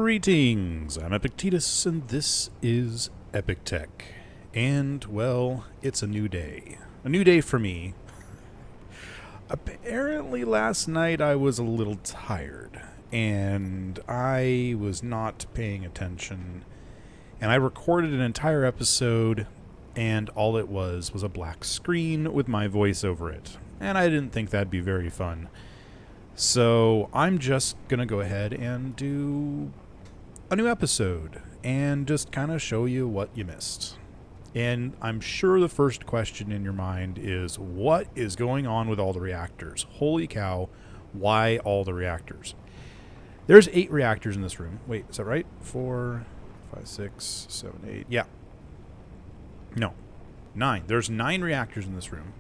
Greetings, I'm Epictetus, and this is Epic Tech. And, well, it's a new day. A new day for me. Apparently last night I was a little tired, and I was not paying attention, and I recorded an entire episode, and all it was a black screen with my voice over it. And I didn't think that'd be very fun. So I'm just going to go ahead and do a new episode and just kind of show you what you missed. And I'm sure the first question in your mind is, what is going on with all the reactors? Holy cow, why all the reactors? There's 8 reactors in this room. Wait, is that right? 4, 5, 6, 7, 8. Yeah. No, 9. There's 9 reactors in this room.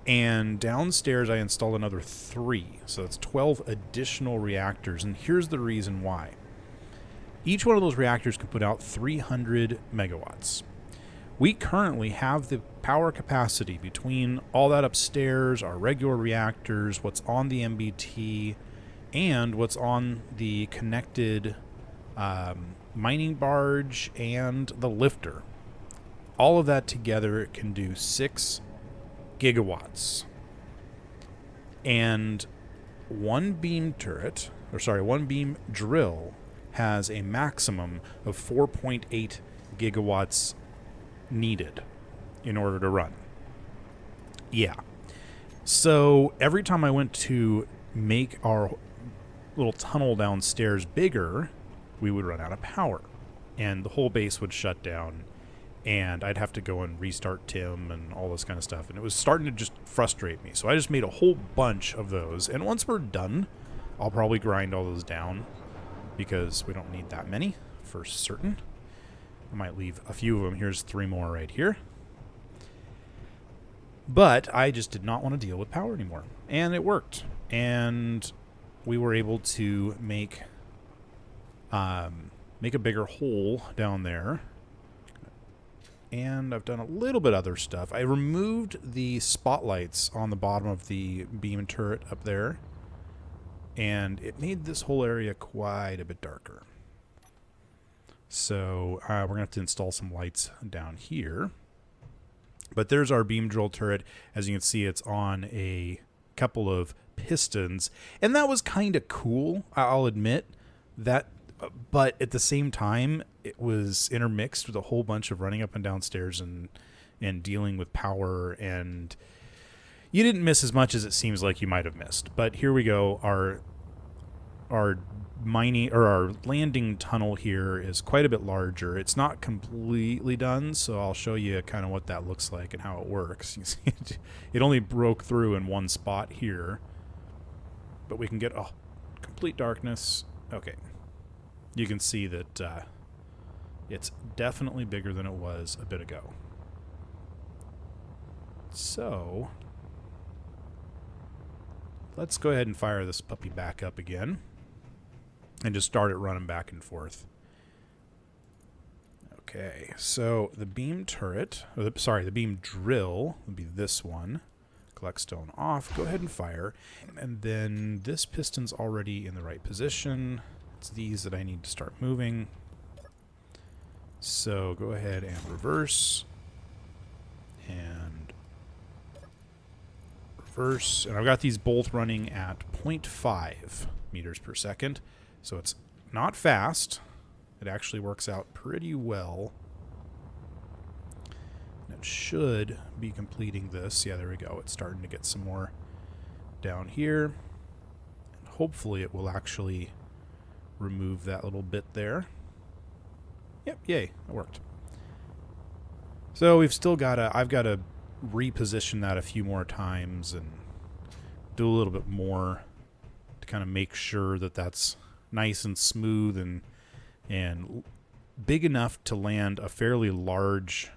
And downstairs I installed another 3, so that's 12 additional reactors, and here's the reason why. Each one of those reactors can put out 300 megawatts. We currently have the power capacity between all that upstairs, our regular reactors, what's on the MBT, and what's on the connected mining barge and the lifter. All of that together can do 6 gigawatts. And one beam drill has a maximum of 4.8 gigawatts needed in order to run. Yeah. So every time I went to make our little tunnel downstairs bigger, we would run out of power, and the whole base would shut down. And I'd have to go and restart Tim and all this kind of stuff. And it was starting to just frustrate me. So I just made a whole bunch of those. And once we're done, I'll probably grind all those down, because we don't need that many for certain. I might leave a few of them. Here's 3 more right here. But I just did not want to deal with power anymore. And it worked. And we were able to make a bigger hole down there. And I've done a little bit other stuff. I removed the spotlights on the bottom of the beam turret up there, and it made this whole area quite a bit darker. So we're going to have to install some lights down here. But there's our beam drill turret. As you can see, it's on a couple of pistons, and that was kind of cool, I'll admit. But at the same time, it was intermixed with a whole bunch of running up and down stairs and dealing with power, and you didn't miss as much as it seems like you might have missed. But here we go. Our mining, or our landing tunnel here, is quite a bit larger. It's not completely done, so I'll show you kind of what that looks like and how it works. You see, it only broke through in one spot here, but we can get complete darkness. Okay. You can see that it's definitely bigger than it was a bit ago. So let's go ahead and fire this puppy back up again and just start it running back and forth. Okay, so the beam turret, the beam drill would be this one. Collect stone off, go ahead and fire. And then this piston's already in the right position. It's these that I need to start moving. So go ahead and reverse. And reverse. And I've got these both running at 0.5 meters per second. So it's not fast. It actually works out pretty well. And it should be completing this. Yeah, there we go. It's starting to get some more down here. And hopefully it will actually remove that little bit there. Yep, yay, it worked. So we've still got I've got to reposition that a few more times and do a little bit more to kind of make sure that that's nice and smooth and big enough to land a fairly large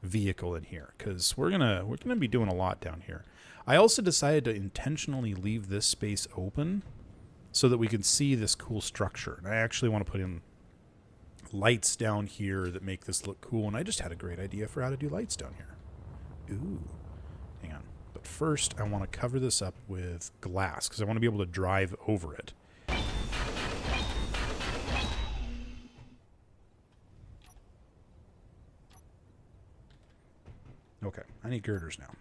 vehicle in here, because we're gonna be doing a lot down here. I also decided to intentionally leave this space open so that we can see this cool structure. And I actually want to put in lights down here that make this look cool. And I just had a great idea for how to do lights down here. Ooh. Hang on. But first, I want to cover this up with glass, because I want to be able to drive over it. Okay, I need girders now.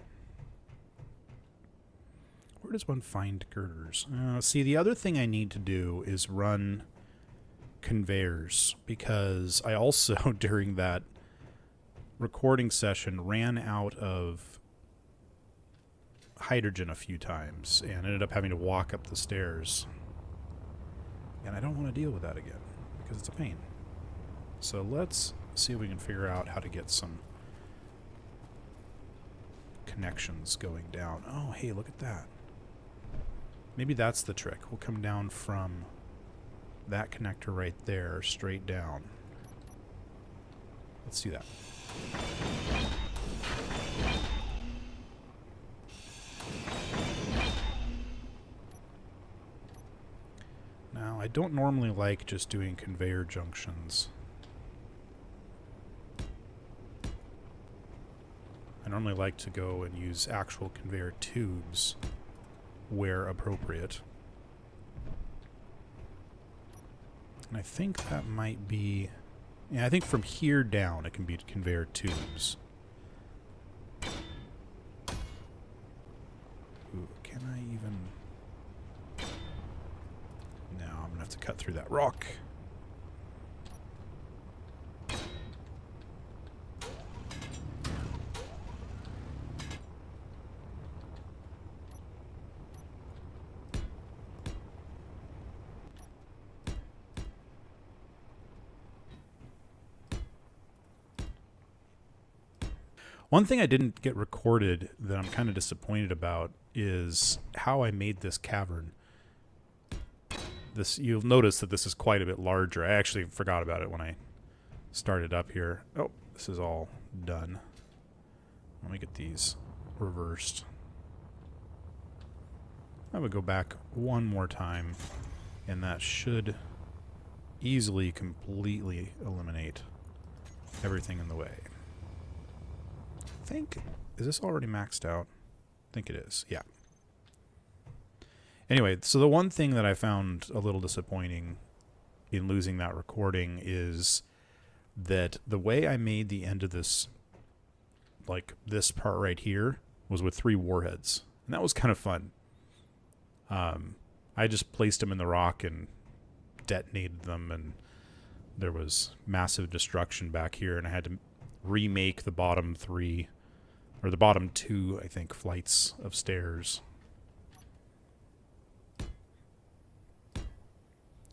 Where does one find girders? See, the other thing I need to do is run conveyors, because I also, during that recording session, ran out of hydrogen a few times and ended up having to walk up the stairs. And I don't want to deal with that again, because it's a pain. So let's see if we can figure out how to get some connections going down. Oh, hey, look at that. Maybe that's the trick. We'll come down from that connector right there, straight down. Let's do that. Now, I don't normally like just doing conveyor junctions. I normally like to go and use actual conveyor tubes where appropriate. And I think that might be... Yeah, I think from here down it can be conveyor tubes. Ooh, can I even... No, I'm going to have to cut through that rock. One thing I didn't get recorded that I'm kind of disappointed about is how I made this cavern. You'll notice that this is quite a bit larger. I actually forgot about it when I started up here. Oh, this is all done. Let me get these reversed. I would go back one more time, and that should easily, completely eliminate everything in the way. I think, is this already maxed out? I think it is, yeah. Anyway, so the one thing that I found a little disappointing in losing that recording is that the way I made the end of this, like this part right here, was with 3 warheads. And that was kind of fun. I just placed them in the rock and detonated them, and there was massive destruction back here, and I had to remake the bottom 3, or the bottom 2, I think, flights of stairs.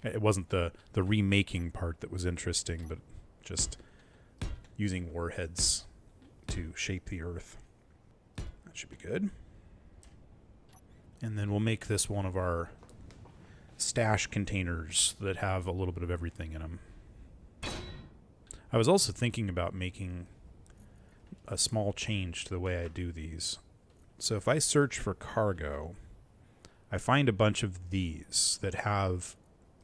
It wasn't the remaking part that was interesting, but just using warheads to shape the earth. That should be good. And then we'll make this one of our stash containers that have a little bit of everything in them. I was also thinking about making a small change to the way I do these. So if I search for cargo, I find a bunch of these that have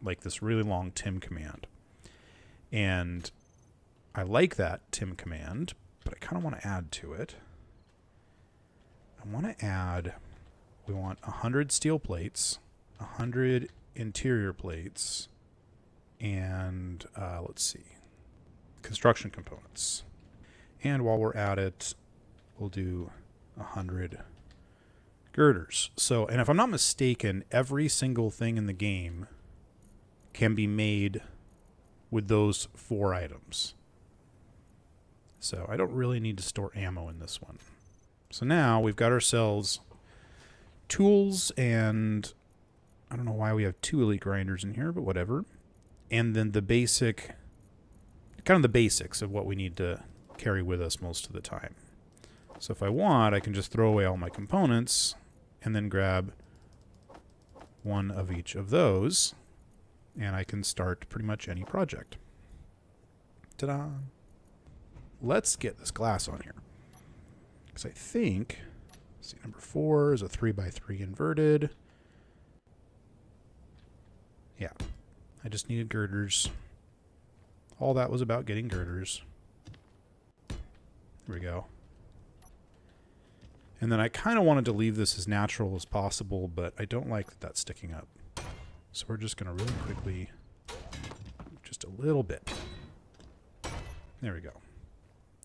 like this really long TIM command. And I like that TIM command, but I kind of want to add to it. I want to add, we want 100 steel plates, 100 interior plates, and let's see, construction components. And while we're at it, we'll do 100 girders. So, and if I'm not mistaken, every single thing in the game can be made with those 4 items. So I don't really need to store ammo in this one. So now we've got ourselves tools, and I don't know why we have 2 elite grinders in here, but whatever. And then the basic, kind of the basics of what we need to carry with us most of the time. So if I want, I can just throw away all my components and then grab one of each of those, and I can start pretty much any project. Ta-da! Let's get this glass on here. Because I think, see, number 4 is a 3x3 inverted. Yeah, I just needed girders. All that was about getting girders. There we go. And then I kind of wanted to leave this as natural as possible, but I don't like that that's sticking up. So we're just going to really quickly, just a little bit. There we go.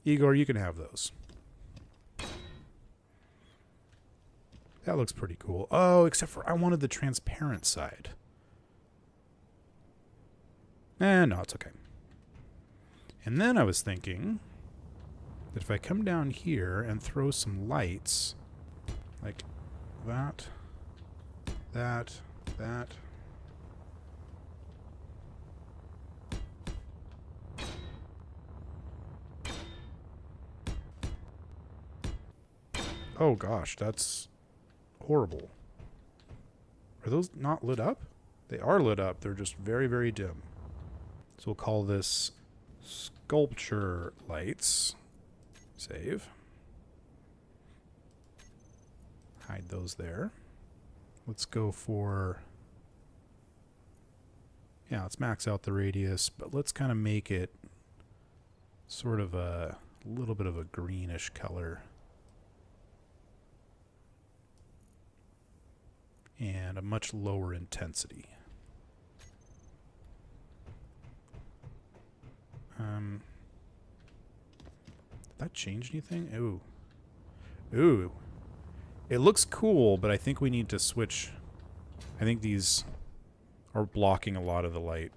Igor, you can have those. That looks pretty cool. Oh, except for I wanted the transparent side. No, it's okay. And then I was thinking that if I come down here and throw some lights, like that, that. Oh gosh, that's horrible. Are those not lit up? They are lit up. They're just very, very dim. So we'll call this sculpture lights. Save. Hide those there. Let's go for... Yeah, let's max out the radius, but let's kind of make it sort of a little bit of a greenish color. And a much lower intensity. Did that change anything? Ooh. Ooh. It looks cool, but I think we need to switch. I think these are blocking a lot of the light.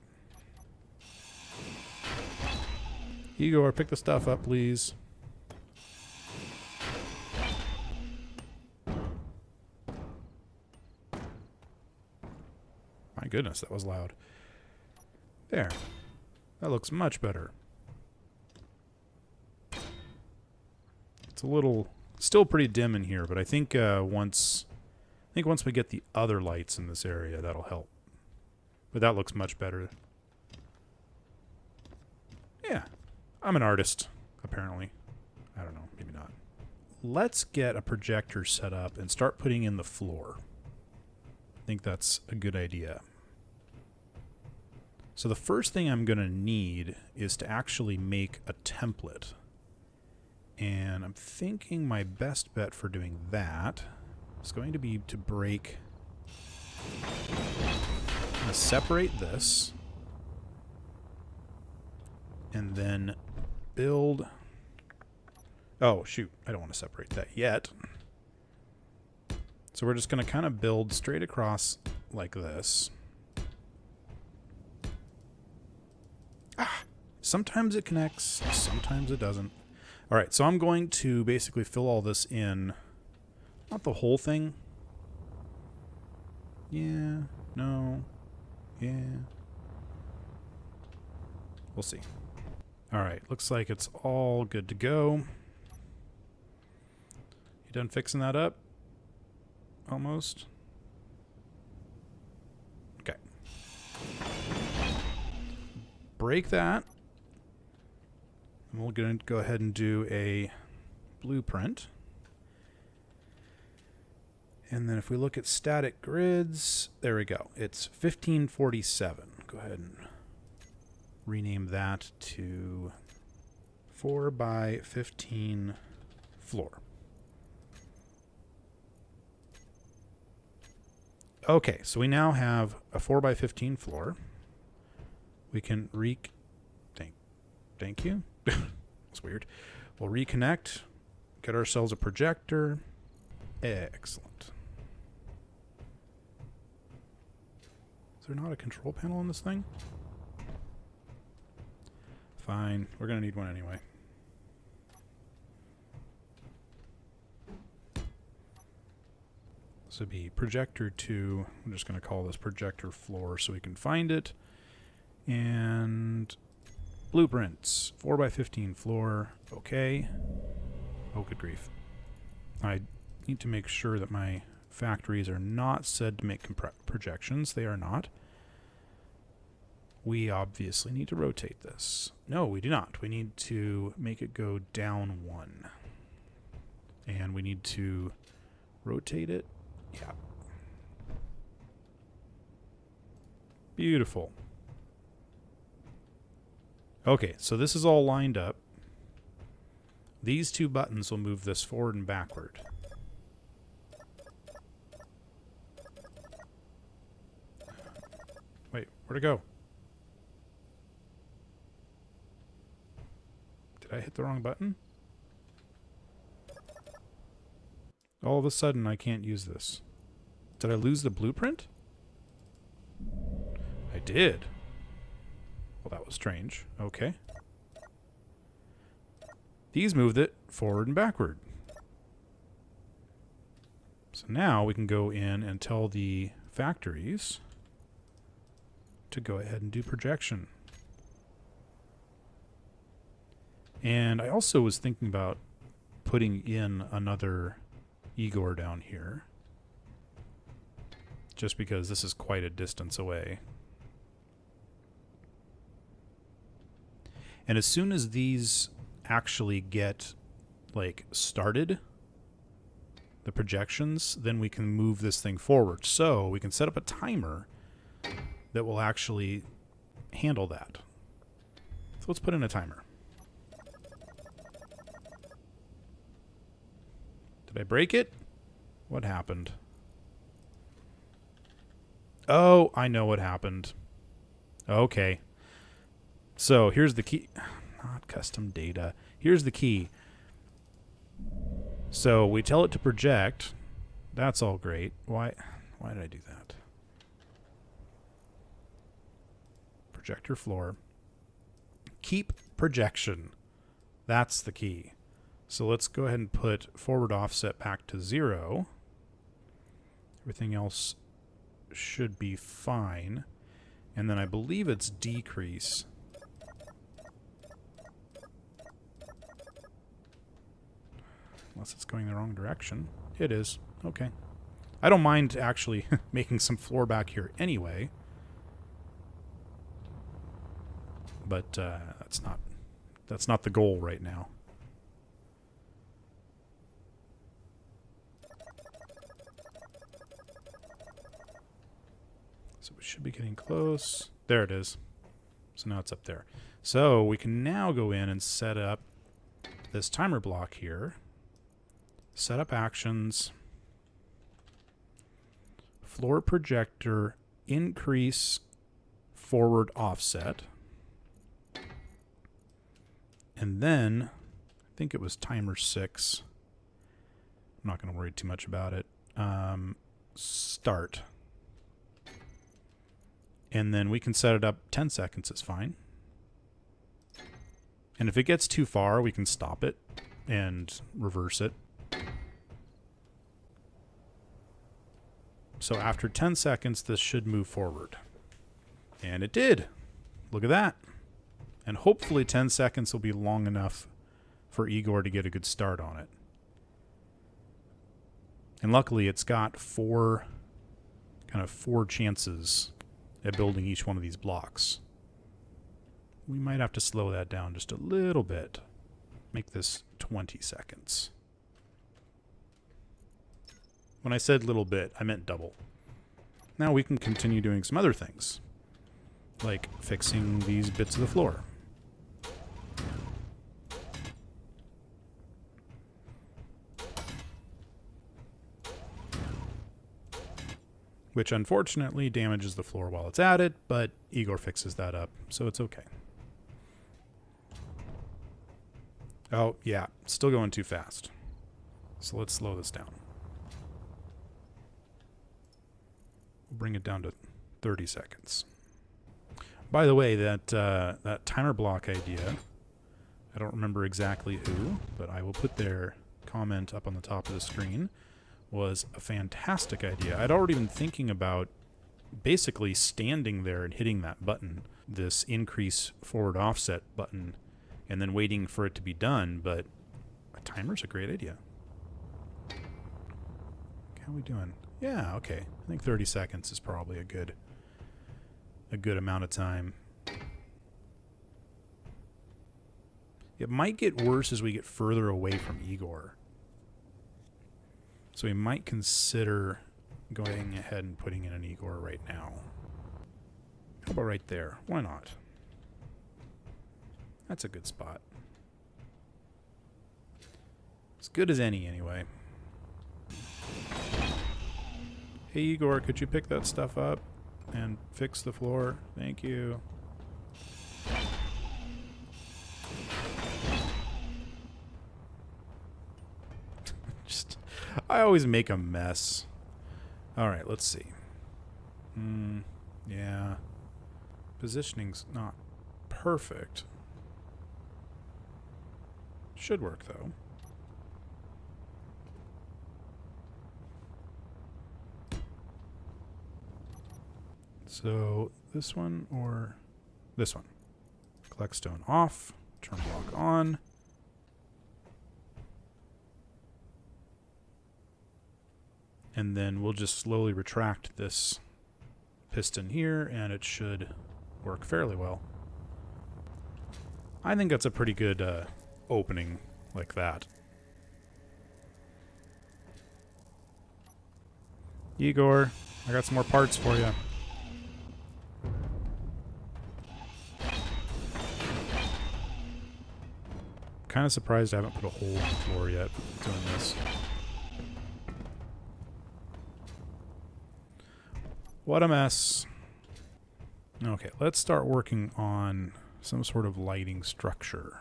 Igor, pick the stuff up, please. My goodness, that was loud. There. That looks much better. It's a little... Still pretty dim in here, but I think once we get the other lights in this area, that'll help. But that looks much better. Yeah. I'm an artist, apparently. I don't know, maybe not. Let's get a projector set up and start putting in the floor. I think that's a good idea. So the first thing I'm going to need is to actually make a template. And I'm thinking my best bet for doing that is going to be to break... I'm going to separate this. And then build... Oh, shoot. I don't want to separate that yet. So we're just going to kind of build straight across like this. Sometimes it connects, sometimes it doesn't. All right, so I'm going to basically fill all this in. Not the whole thing. Yeah, no, yeah. We'll see. All right, looks like it's all good to go. You done fixing that up? Almost. Okay. Break that. And we're going to go ahead and do a blueprint. And then if we look at static grids, there we go. It's 1547. Go ahead and rename that to 4 by 15 floor. Okay, so we now have a 4 by 15 floor. We can thank you. That's weird. We'll reconnect, get ourselves a projector. Excellent. Is there not a control panel on this thing? Fine, we're going to need one anyway. This would be projector 2. I'm just going to call this projector floor so we can find it. And blueprints, 4 by 15 floor. Okay. Oh, good grief. I need to make sure that my factories are not said to make projections. They are not. We obviously need to rotate this. No, we do not. We need to make it go down 1. And we need to rotate it. Yeah. Beautiful. Okay, so this is all lined up. These two buttons will move this forward and backward. Wait, where'd it go? Did I hit the wrong button? All of a sudden, I can't use this. Did I lose the blueprint? I did. Well, that was strange. Okay. These moved it forward and backward. So now we can go in and tell the factories to go ahead and do projection. And I also was thinking about putting in another Igor down here, just because this is quite a distance away. And as soon as these actually get like started, the projections, then we can move this thing forward. So we can set up a timer that will actually handle that. So let's put in a timer. Did I break it? What happened? Oh, I know what happened. Okay. So here's the key. Not custom data. Here's the key. So we tell it to project. That's all great. Why did I do that? Projector floor. Keep projection. That's the key. So let's go ahead and put forward offset back to 0. Everything else should be fine. And then I believe it's decrease. Unless it's going the wrong direction. It is. Okay. I don't mind actually making some floor back here anyway. But that's not the goal right now. So we should be getting close. There it is. So now it's up there. So we can now go in and set up this timer block here. Set up actions. Floor projector increase forward offset. And then, I think it was timer 6. I'm not going to worry too much about it. Start. And then we can set it up 10 seconds is fine. And if it gets too far, we can stop it and reverse it. So after 10 seconds, this should move forward. And it did. Look at that. And hopefully 10 seconds will be long enough for Igor to get a good start on it. And luckily it's got four chances at building each one of these blocks. We might have to slow that down just a little bit. Make this 20 seconds. When I said little bit, I meant double. Now we can continue doing some other things, like fixing these bits of the floor. Which unfortunately damages the floor while it's at it, but Igor fixes that up, so it's okay. Oh, yeah, still going too fast. So let's slow this down. We'll bring it down to 30 seconds. By the way, that timer block idea, I don't remember exactly who, but I will put their comment up on the top of the screen, was a fantastic idea. I'd already been thinking about basically standing there and hitting that button, this increase forward offset button, and then waiting for it to be done, but a timer's a great idea. How are we doing? Yeah, okay. I think 30 seconds is probably a good amount of time. It might get worse as we get further away from Igor. So we might consider going ahead and putting in an Igor right now. How about right there? Why not? That's a good spot. As good as any, anyway. Hey, Igor, could you pick that stuff up and fix the floor? Thank you. I always make a mess. All right, let's see. Yeah. Positioning's not perfect. Should work, though. So, this one or this one? Collect stone off. Turn block on. And then we'll just slowly retract this piston here, and it should work fairly well. I think that's a pretty good opening like that. Igor, I got some more parts for you. Kind of surprised I haven't put a hole in the floor yet doing this. What a mess. Okay, let's start working on some sort of lighting structure.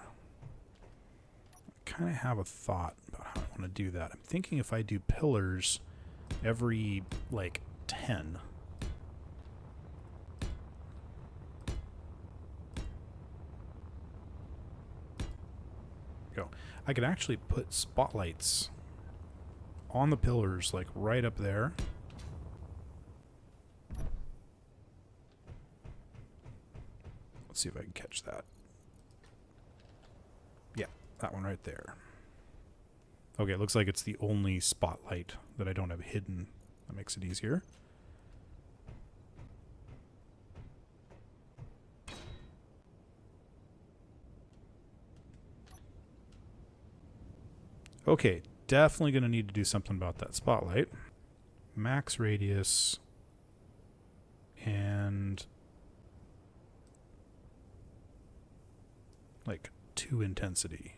I kind of have a thought about how I want to do that. I'm thinking if I do pillars every, like, 10. Go. I could actually put spotlights on the pillars, like, right up there. Let's see if I can catch that. Yeah, that one right there. Okay, it looks like it's the only spotlight that I don't have hidden. That makes it easier. Okay, definitely going to need to do something about that spotlight. Max radius and like 2 intensity.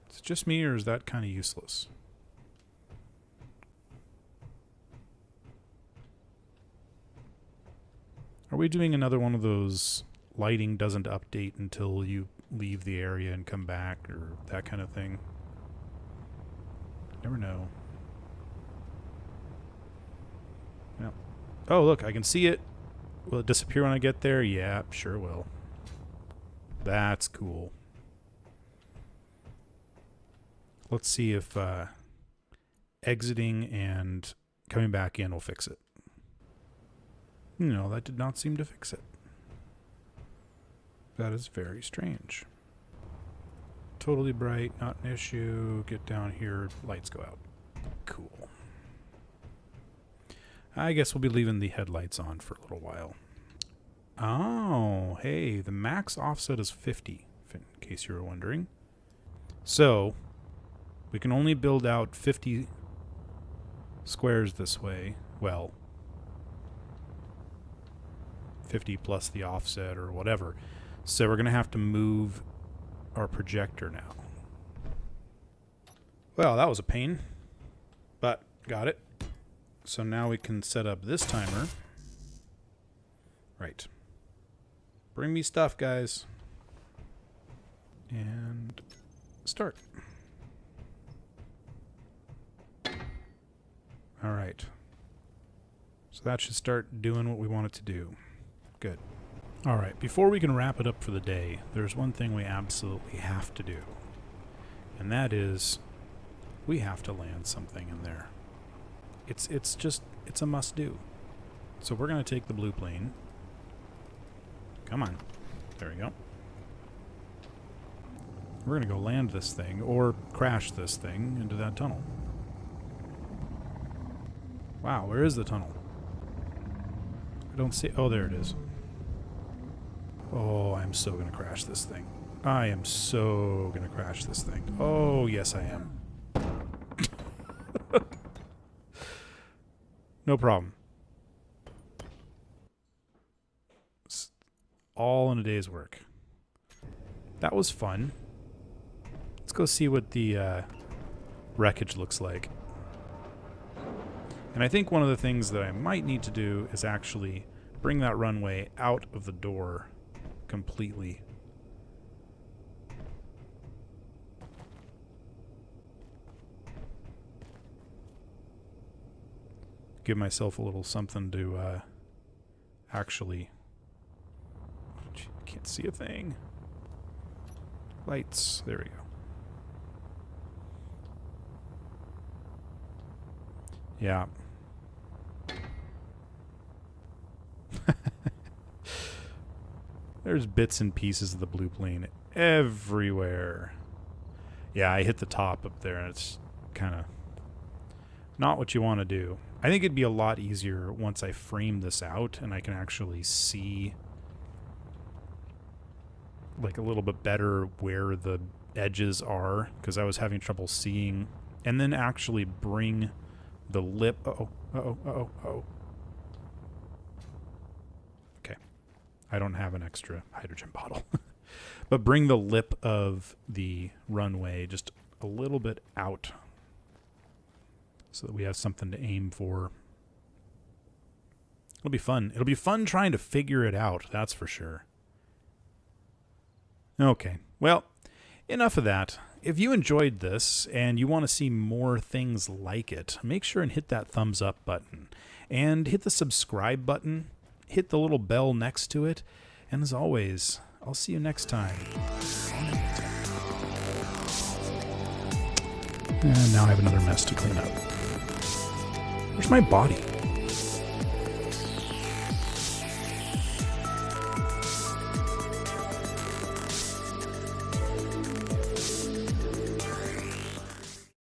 Is it just me, or is that kind of useless? Are we doing another one of those lighting doesn't update until you leave the area and come back, or that kind of thing? Never know. Yeah. Oh, look, I can see it. Will it disappear when I get there? Yeah, sure will. That's cool. Let's see if exiting and coming back in will fix it. No, that did not seem to fix it. That is very strange. Totally bright, not an issue. Get down here, lights go out. Cool. I guess we'll be leaving the headlights on for a little while. Oh, hey, the max offset is 50, in case you were wondering. So, we can only build out 50 squares this way. Well, 50 plus the offset or whatever. So we're going to have to move our projector now. Well, that was a pain, but got it. So now we can set up this timer. Right. Bring me stuff, guys. And start. All right. So that should start doing what we want it to do. Good. All right. Before we can wrap it up for the day, there's one thing we absolutely have to do. And that is we have to land something in there. It's a must do. So we're going to take the blue plane. Come on. There we go. We're going to go land this thing or crash this thing into that tunnel. Wow, where is the tunnel? I don't see... Oh, there it is. Oh, I'm so going to crash this thing. I am so going to crash this thing. Oh, yes, I am. No problem. It's all in a day's work. That was fun. Let's go see what the wreckage looks like. And I think one of the things that I might need to do is actually bring that runway out of the door completely. give myself a little something to actually... Can't see a thing. Lights. There we go. Yeah. There's bits and pieces of the blue plane everywhere. Yeah, I hit the top up there, and it's kind of not what you want to do. I think it'd be a lot easier once I frame this out and I can actually see like a little bit better where the edges are, because I was having trouble seeing, and then actually bring the lip... Uh-oh. Okay. I don't have an extra hydrogen bottle. But bring the lip of the runway just a little bit out so that we have something to aim for. It'll be fun. It'll be fun trying to figure it out, that's for sure. Okay, well, enough of that. If you enjoyed this and you want to see more things like it, make sure and hit that thumbs up button. And hit the subscribe button. Hit the little bell next to it. And as always, I'll see you next time. And now I have another mess to clean up. Where's my body?